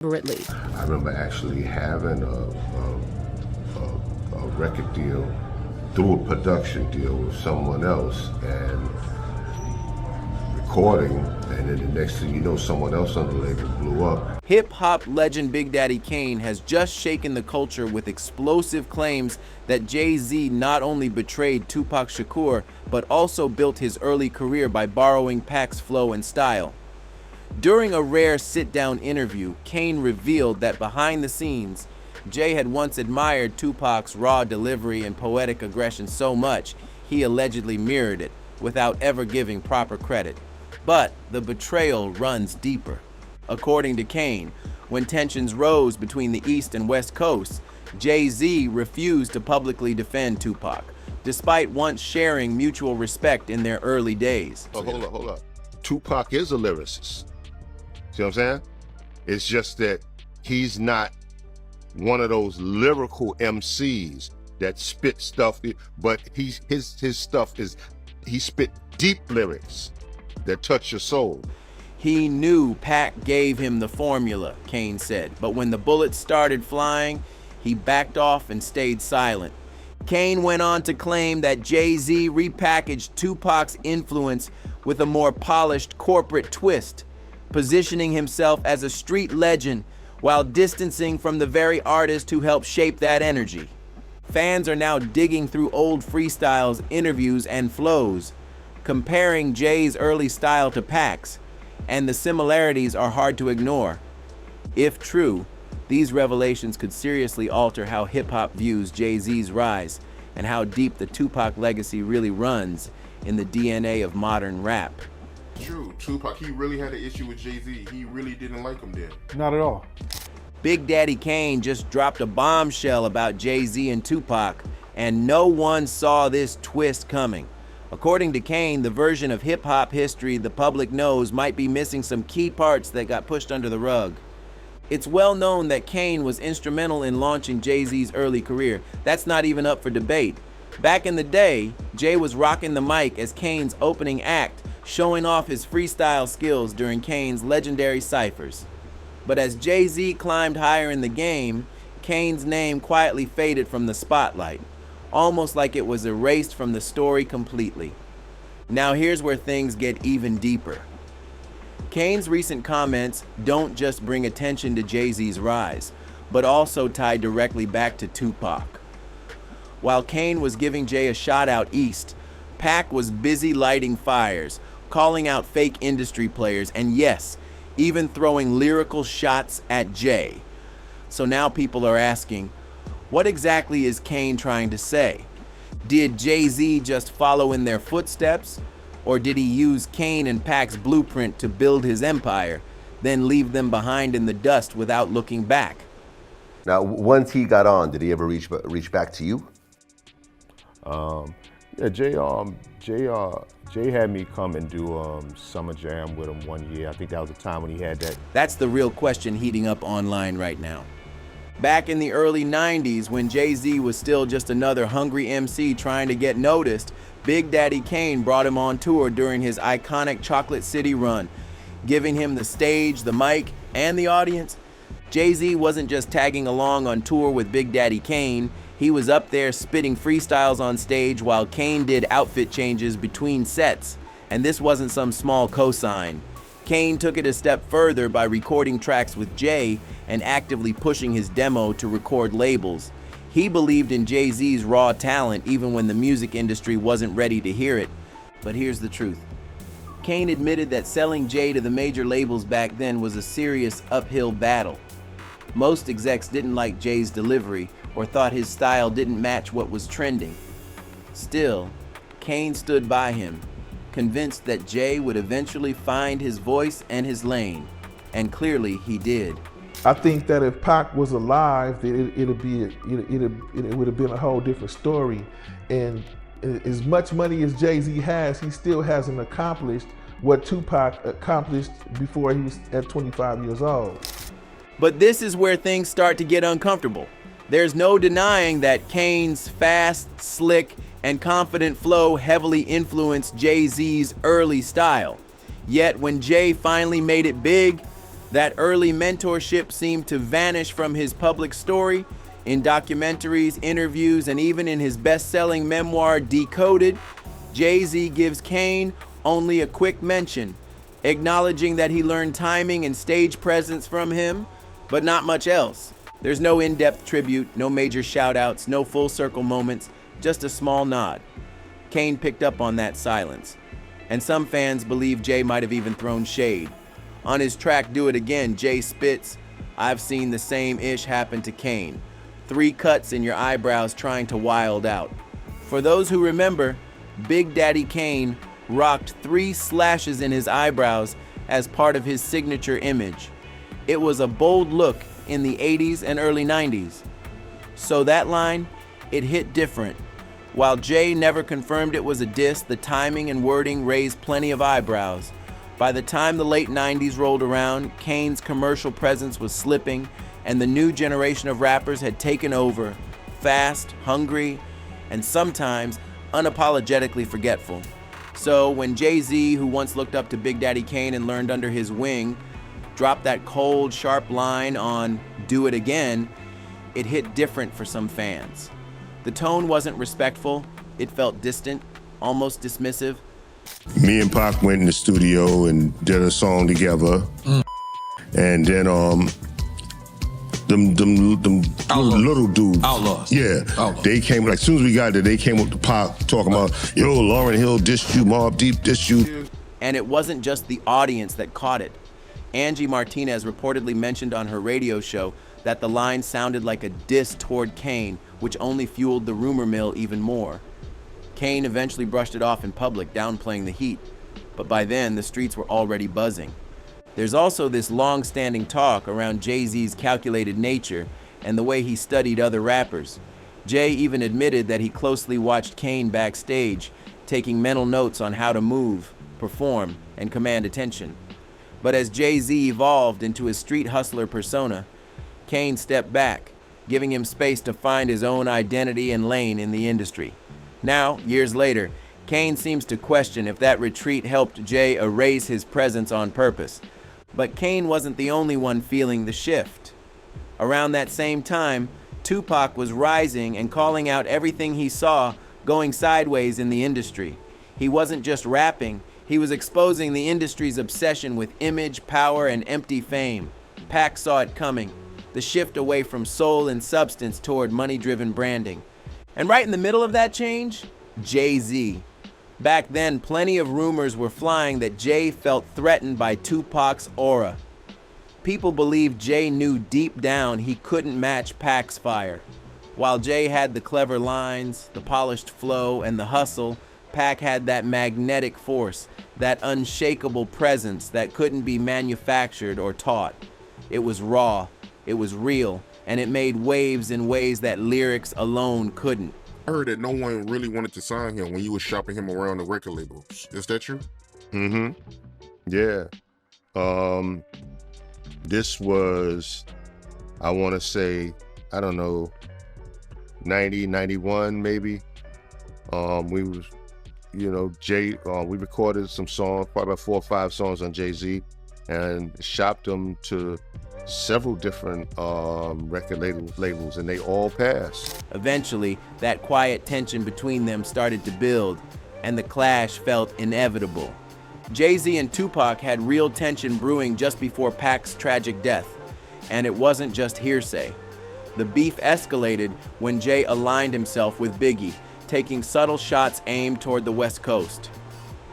deliberately. I remember actually having a record deal through a production deal with someone else and recording, and then the next thing you know, someone else on the label blew up. Hip-hop legend Big Daddy Kane has just shaken the culture with explosive claims that Jay-Z not only betrayed Tupac Shakur, but also built his early career by borrowing Pac's flow and style. During a rare sit-down interview, Kane revealed that behind the scenes, Jay had once admired Tupac's raw delivery and poetic aggression so much, he allegedly mirrored it, without ever giving proper credit. But the betrayal runs deeper. According to Kane, when tensions rose between the East and West Coasts, Jay-Z refused to publicly defend Tupac, despite once sharing mutual respect in their early days. Oh, hold up. Tupac is a lyricist. See what I'm saying? It's just that he's not one of those lyrical MCs that spit stuff, but his stuff is, he spit deep lyrics that touch your soul. He knew Pac gave him the formula, Kane said, but when the bullets started flying, he backed off and stayed silent. Kane went on to claim that Jay-Z repackaged Tupac's influence with a more polished corporate twist, positioning himself as a street legend while distancing from the very artist who helped shape that energy. Fans are now digging through old freestyles, interviews, and flows, comparing Jay's early style to Pac's, and the similarities are hard to ignore. If true, these revelations could seriously alter how hip-hop views Jay-Z's rise and how deep the Tupac legacy really runs in the DNA of modern rap. True, Tupac, he really had an issue with Jay-Z. He really didn't like him then. Not at all. Big Daddy Kane just dropped a bombshell about Jay-Z and Tupac, and no one saw this twist coming. According to Kane, the version of hip-hop history the public knows might be missing some key parts that got pushed under the rug. It's well known that Kane was instrumental in launching Jay-Z's early career. That's not even up for debate. Back in the day, Jay was rocking the mic as Kane's opening act, showing off his freestyle skills during Kane's legendary ciphers. But as Jay-Z climbed higher in the game, Kane's name quietly faded from the spotlight, almost like it was erased from the story completely. Now here's where things get even deeper. Kane's recent comments don't just bring attention to Jay-Z's rise, but also tie directly back to Tupac. While Kane was giving Jay a shot out east, Pac was busy lighting fires, calling out fake industry players, and yes, even throwing lyrical shots at Jay. So now people are asking, what exactly is Kane trying to say? Did Jay-Z just follow in their footsteps? Or did he use Kane and Pac's blueprint to build his empire, then leave them behind in the dust without looking back? Now, once he got on, did he ever reach back to you? Yeah, Jay had me come and do Summer Jam with him one year. I think that was the time when he had that. That's the real question heating up online right now. Back in the early 90s, when Jay-Z was still just another hungry MC trying to get noticed, Big Daddy Kane brought him on tour during his iconic Chocolate City run, giving him the stage, the mic, and the audience. Jay-Z wasn't just tagging along on tour with Big Daddy Kane, he was up there spitting freestyles on stage while Kane did outfit changes between sets, and this wasn't some small cosign. Kane took it a step further by recording tracks with Jay and actively pushing his demo to record labels. He believed in Jay-Z's raw talent even when the music industry wasn't ready to hear it. But here's the truth. Kane admitted that selling Jay to the major labels back then was a serious uphill battle. Most execs didn't like Jay's delivery or thought his style didn't match what was trending. Still, Kane stood by him, convinced that Jay would eventually find his voice and his lane, and clearly he did. I think that if Pac was alive, it would have been a whole different story. And as much money as Jay-Z has, he still hasn't accomplished what Tupac accomplished before he was at 25 years old. But this is where things start to get uncomfortable. There's no denying that Kane's fast, slick, and confident flow heavily influenced Jay-Z's early style. Yet when Jay finally made it big, That early mentorship seemed to vanish from his public story. In documentaries, interviews, and even in his best-selling memoir, Decoded, Jay-Z gives Kane only a quick mention, acknowledging that he learned timing and stage presence from him, but not much else. There's no in-depth tribute, no major shout-outs, no full-circle moments, just a small nod. Kane picked up on that silence, and some fans believe Jay might have even thrown shade. On his track Do It Again, Jay spits, "I've seen the same ish happen to Kane. 3 cuts in your eyebrows trying to wild out." For those who remember, Big Daddy Kane rocked 3 slashes in his eyebrows as part of his signature image. It was a bold look in the 80s and early 90s. So that line, it hit different. While Jay never confirmed it was a diss, the timing and wording raised plenty of eyebrows. By the time the late 90s rolled around, Kane's commercial presence was slipping, and the new generation of rappers had taken over, fast, hungry, and sometimes unapologetically forgetful. So when Jay-Z, who once looked up to Big Daddy Kane and learned under his wing, dropped that cold, sharp line on Do It Again, it hit different for some fans. The tone wasn't respectful, it felt distant, almost dismissive. Me and Pac went in the studio and did a song together. And then them little dudes. Outlaws. Yeah. Outlaws. They came, like, as soon as we got there, they came up to Pac talking about, yo, Lauryn Hill dissed you, Mobb Deep dissed you. And it wasn't just the audience that caught it. Angie Martinez reportedly mentioned on her radio show that the line sounded like a diss toward Kane, which only fueled the rumor mill even more. Kane eventually brushed it off in public, downplaying the heat, but by then the streets were already buzzing. There's also this long-standing talk around Jay-Z's calculated nature and the way he studied other rappers. Jay even admitted that he closely watched Kane backstage, taking mental notes on how to move, perform, and command attention. But as Jay-Z evolved into his street hustler persona, Kane stepped back, giving him space to find his own identity and lane in the industry. Now, years later, Kane seems to question if that retreat helped Jay erase his presence on purpose. But Kane wasn't the only one feeling the shift. Around that same time, Tupac was rising and calling out everything he saw going sideways in the industry. He wasn't just rapping, he was exposing the industry's obsession with image, power, and empty fame. Pac saw it coming, the shift away from soul and substance toward money-driven branding. And right in the middle of that change, Jay-Z. Back then, plenty of rumors were flying that Jay felt threatened by Tupac's aura. People believed Jay knew deep down he couldn't match Pac's fire. While Jay had the clever lines, the polished flow, and the hustle, Pac had that magnetic force, that unshakable presence that couldn't be manufactured or taught. It was raw, it was real, and it made waves in ways that lyrics alone couldn't. I heard that no one really wanted to sign him when you was shopping him around the record labels. Is that true? Mm-hmm. Yeah. This was, I want to say, I don't know, 90, 91 maybe. We was, Jay, we recorded some songs, probably about 4 or 5 songs on Jay-Z, and shopped them to several different record labels, and they all passed. Eventually, that quiet tension between them started to build, and the clash felt inevitable. Jay-Z and Tupac had real tension brewing just before Pac's tragic death, and it wasn't just hearsay. The beef escalated when Jay aligned himself with Biggie, taking subtle shots aimed toward the West Coast.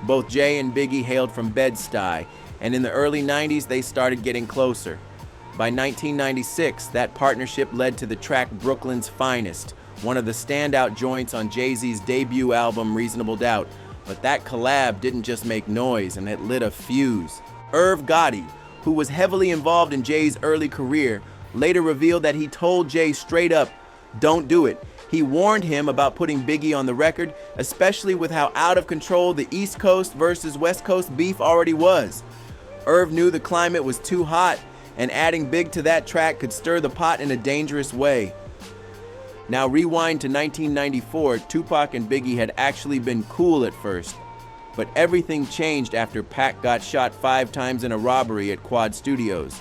Both Jay and Biggie hailed from Bed-Stuy, and in the early 90s they started getting closer. By 1996, that partnership led to the track Brooklyn's Finest, one of the standout joints on Jay-Z's debut album Reasonable Doubt. But that collab didn't just make noise, and it lit a fuse. Irv Gotti, who was heavily involved in Jay's early career, later revealed that he told Jay straight up, "Don't do it." He warned him about putting Biggie on the record, especially with how out of control the East Coast versus West Coast beef already was. Irv knew the climate was too hot, and adding Big to that track could stir the pot in a dangerous way. Now rewind to 1994, Tupac and Biggie had actually been cool at first, but everything changed after Pac got shot 5 times in a robbery at Quad Studios.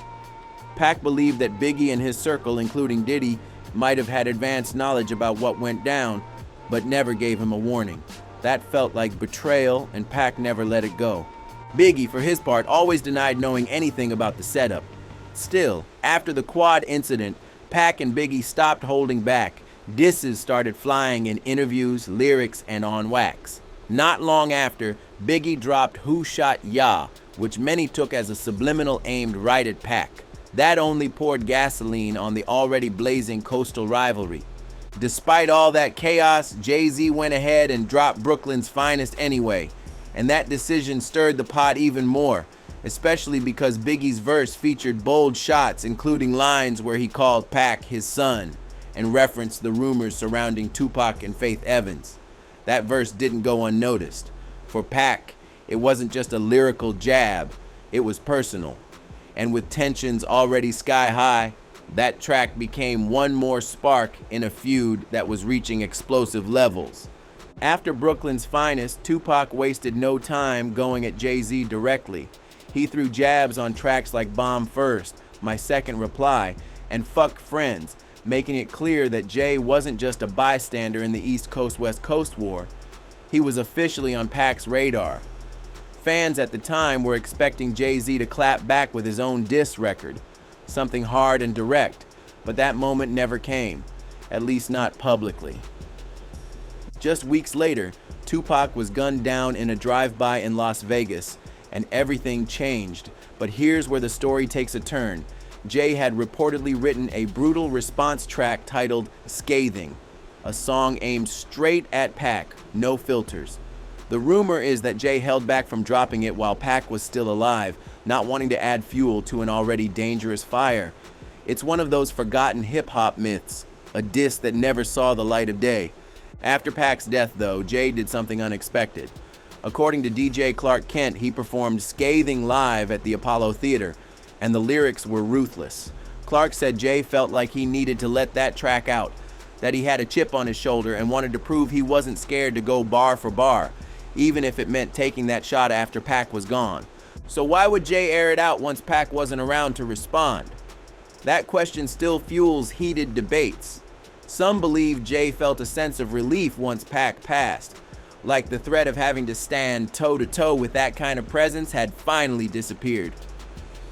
Pac believed that Biggie and his circle, including Diddy, might have had advanced knowledge about what went down, but never gave him a warning. That felt like betrayal, and Pac never let it go. Biggie, for his part, always denied knowing anything about the setup. Still, after the Quad incident, Pac and Biggie stopped holding back. Disses started flying in interviews, lyrics, and on wax. Not long after, Biggie dropped Who Shot Ya, which many took as a subliminal aimed right at Pac. That only poured gasoline on the already blazing coastal rivalry. Despite all that chaos, Jay-Z went ahead and dropped Brooklyn's Finest anyway, and that decision stirred the pot even more, especially because Biggie's verse featured bold shots, including lines where he called Pac his son and referenced the rumors surrounding Tupac and Faith Evans. That verse didn't go unnoticed. For Pac, it wasn't just a lyrical jab, it was personal. And with tensions already sky high, that track became one more spark in a feud that was reaching explosive levels. After Brooklyn's Finest, Tupac wasted no time going at Jay-Z directly. He threw jabs on tracks like Bomb First, My Second Reply, and Fuck Friends, making it clear that Jay wasn't just a bystander in the East Coast-West Coast war. He was officially on Pac's radar. Fans at the time were expecting Jay-Z to clap back with his own diss record, something hard and direct, but that moment never came, at least not publicly. Just weeks later, Tupac was gunned down in a drive-by in Las Vegas, and everything changed. But here's where the story takes a turn. Jay had reportedly written a brutal response track titled Scathing, a song aimed straight at Pac, no filters. The rumor is that Jay held back from dropping it while Pac was still alive, not wanting to add fuel to an already dangerous fire. It's one of those forgotten hip-hop myths, a diss that never saw the light of day. After Pac's death, though, Jay did something unexpected. According to DJ Clark Kent, he performed Scathing live at the Apollo Theater, and the lyrics were ruthless. Clark said Jay felt like he needed to let that track out, that he had a chip on his shoulder and wanted to prove he wasn't scared to go bar for bar, even if it meant taking that shot after Pac was gone. So why would Jay air it out once Pac wasn't around to respond? That question still fuels heated debates. Some believe Jay felt a sense of relief once Pac passed, like the threat of having to stand toe-to-toe with that kind of presence had finally disappeared.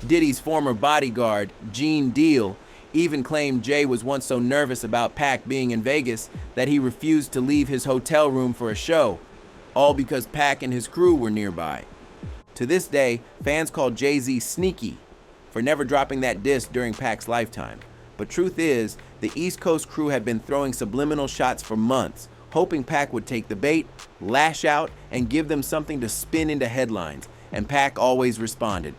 Diddy's former bodyguard, Gene Deal, even claimed Jay was once so nervous about Pac being in Vegas that he refused to leave his hotel room for a show, all because Pac and his crew were nearby. To this day, fans call Jay-Z sneaky for never dropping that diss during Pac's lifetime. But truth is, the East Coast crew had been throwing subliminal shots for months, hoping Pac would take the bait, lash out, and give them something to spin into headlines, and Pac always responded.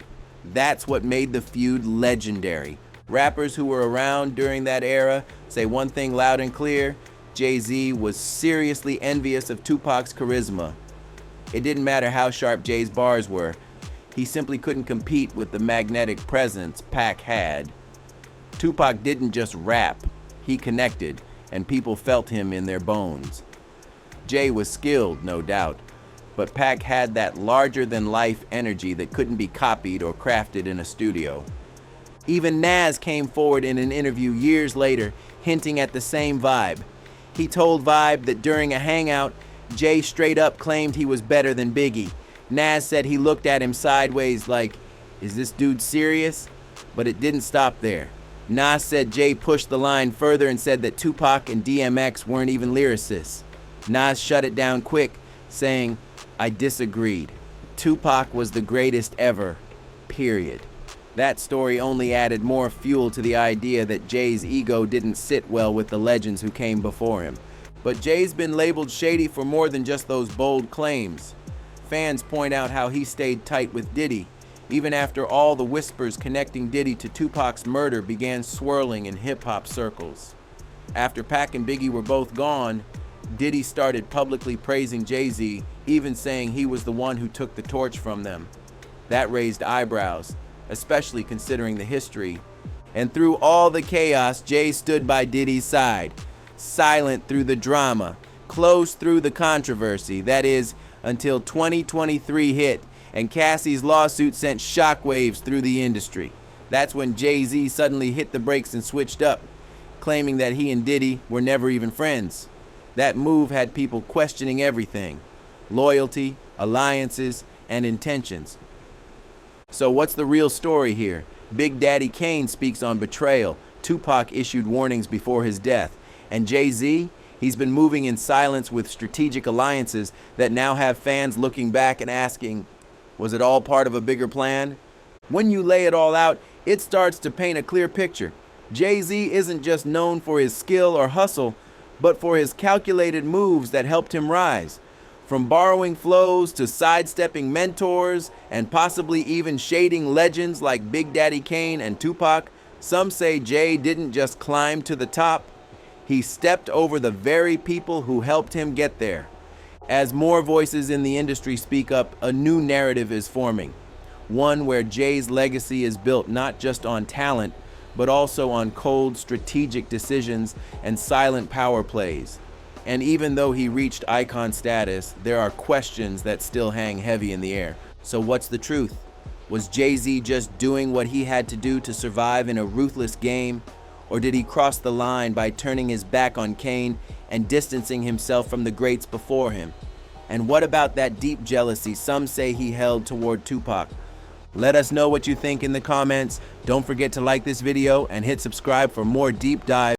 That's what made the feud legendary. Rappers who were around during that era say one thing loud and clear: Jay-Z was seriously envious of Tupac's charisma. It didn't matter how sharp Jay's bars were, he simply couldn't compete with the magnetic presence Pac had. Tupac didn't just rap, he connected, and people felt him in their bones. Jay was skilled, no doubt, but Pac had that larger-than-life energy that couldn't be copied or crafted in a studio. Even Nas came forward in an interview years later, hinting at the same vibe. He told Vibe that during a hangout, Jay straight up claimed he was better than Biggie. Nas said he looked at him sideways like, "Is this dude serious?" But it didn't stop there. Nas said Jay pushed the line further and said that Tupac and DMX weren't even lyricists. Nas shut it down quick, saying, "I disagreed. Tupac was the greatest ever, period." That story only added more fuel to the idea that Jay's ego didn't sit well with the legends who came before him. But Jay's been labeled shady for more than just those bold claims. Fans point out how he stayed tight with Diddy, even after all the whispers connecting Diddy to Tupac's murder began swirling in hip-hop circles. After Pac and Biggie were both gone, Diddy started publicly praising Jay-Z, even saying he was the one who took the torch from them. That raised eyebrows, especially considering the history. And through all the chaos, Jay stood by Diddy's side, silent through the drama, close through the controversy, that is, until 2023 hit and Cassie's lawsuit sent shockwaves through the industry. That's when Jay-Z suddenly hit the brakes and switched up, claiming that he and Diddy were never even friends. That move had people questioning everything: loyalty, alliances, and intentions. So what's the real story here? Big Daddy Kane speaks on betrayal. Tupac issued warnings before his death. And Jay-Z, he's been moving in silence with strategic alliances that now have fans looking back and asking, was it all part of a bigger plan? When you lay it all out, it starts to paint a clear picture. Jay-Z isn't just known for his skill or hustle, but for his calculated moves that helped him rise. From borrowing flows to sidestepping mentors and possibly even shading legends like Big Daddy Kane and Tupac, some say Jay didn't just climb to the top, he stepped over the very people who helped him get there. As more voices in the industry speak up, a new narrative is forming. One where Jay's legacy is built not just on talent, but also on cold, strategic decisions and silent power plays. And even though he reached icon status, there are questions that still hang heavy in the air. So what's the truth? Was Jay-Z just doing what he had to do to survive in a ruthless game? Or did he cross the line by turning his back on Kane and distancing himself from the greats before him? And what about that deep jealousy some say he held toward Tupac? Let us know what you think in the comments. Don't forget to like this video and hit subscribe for more deep dive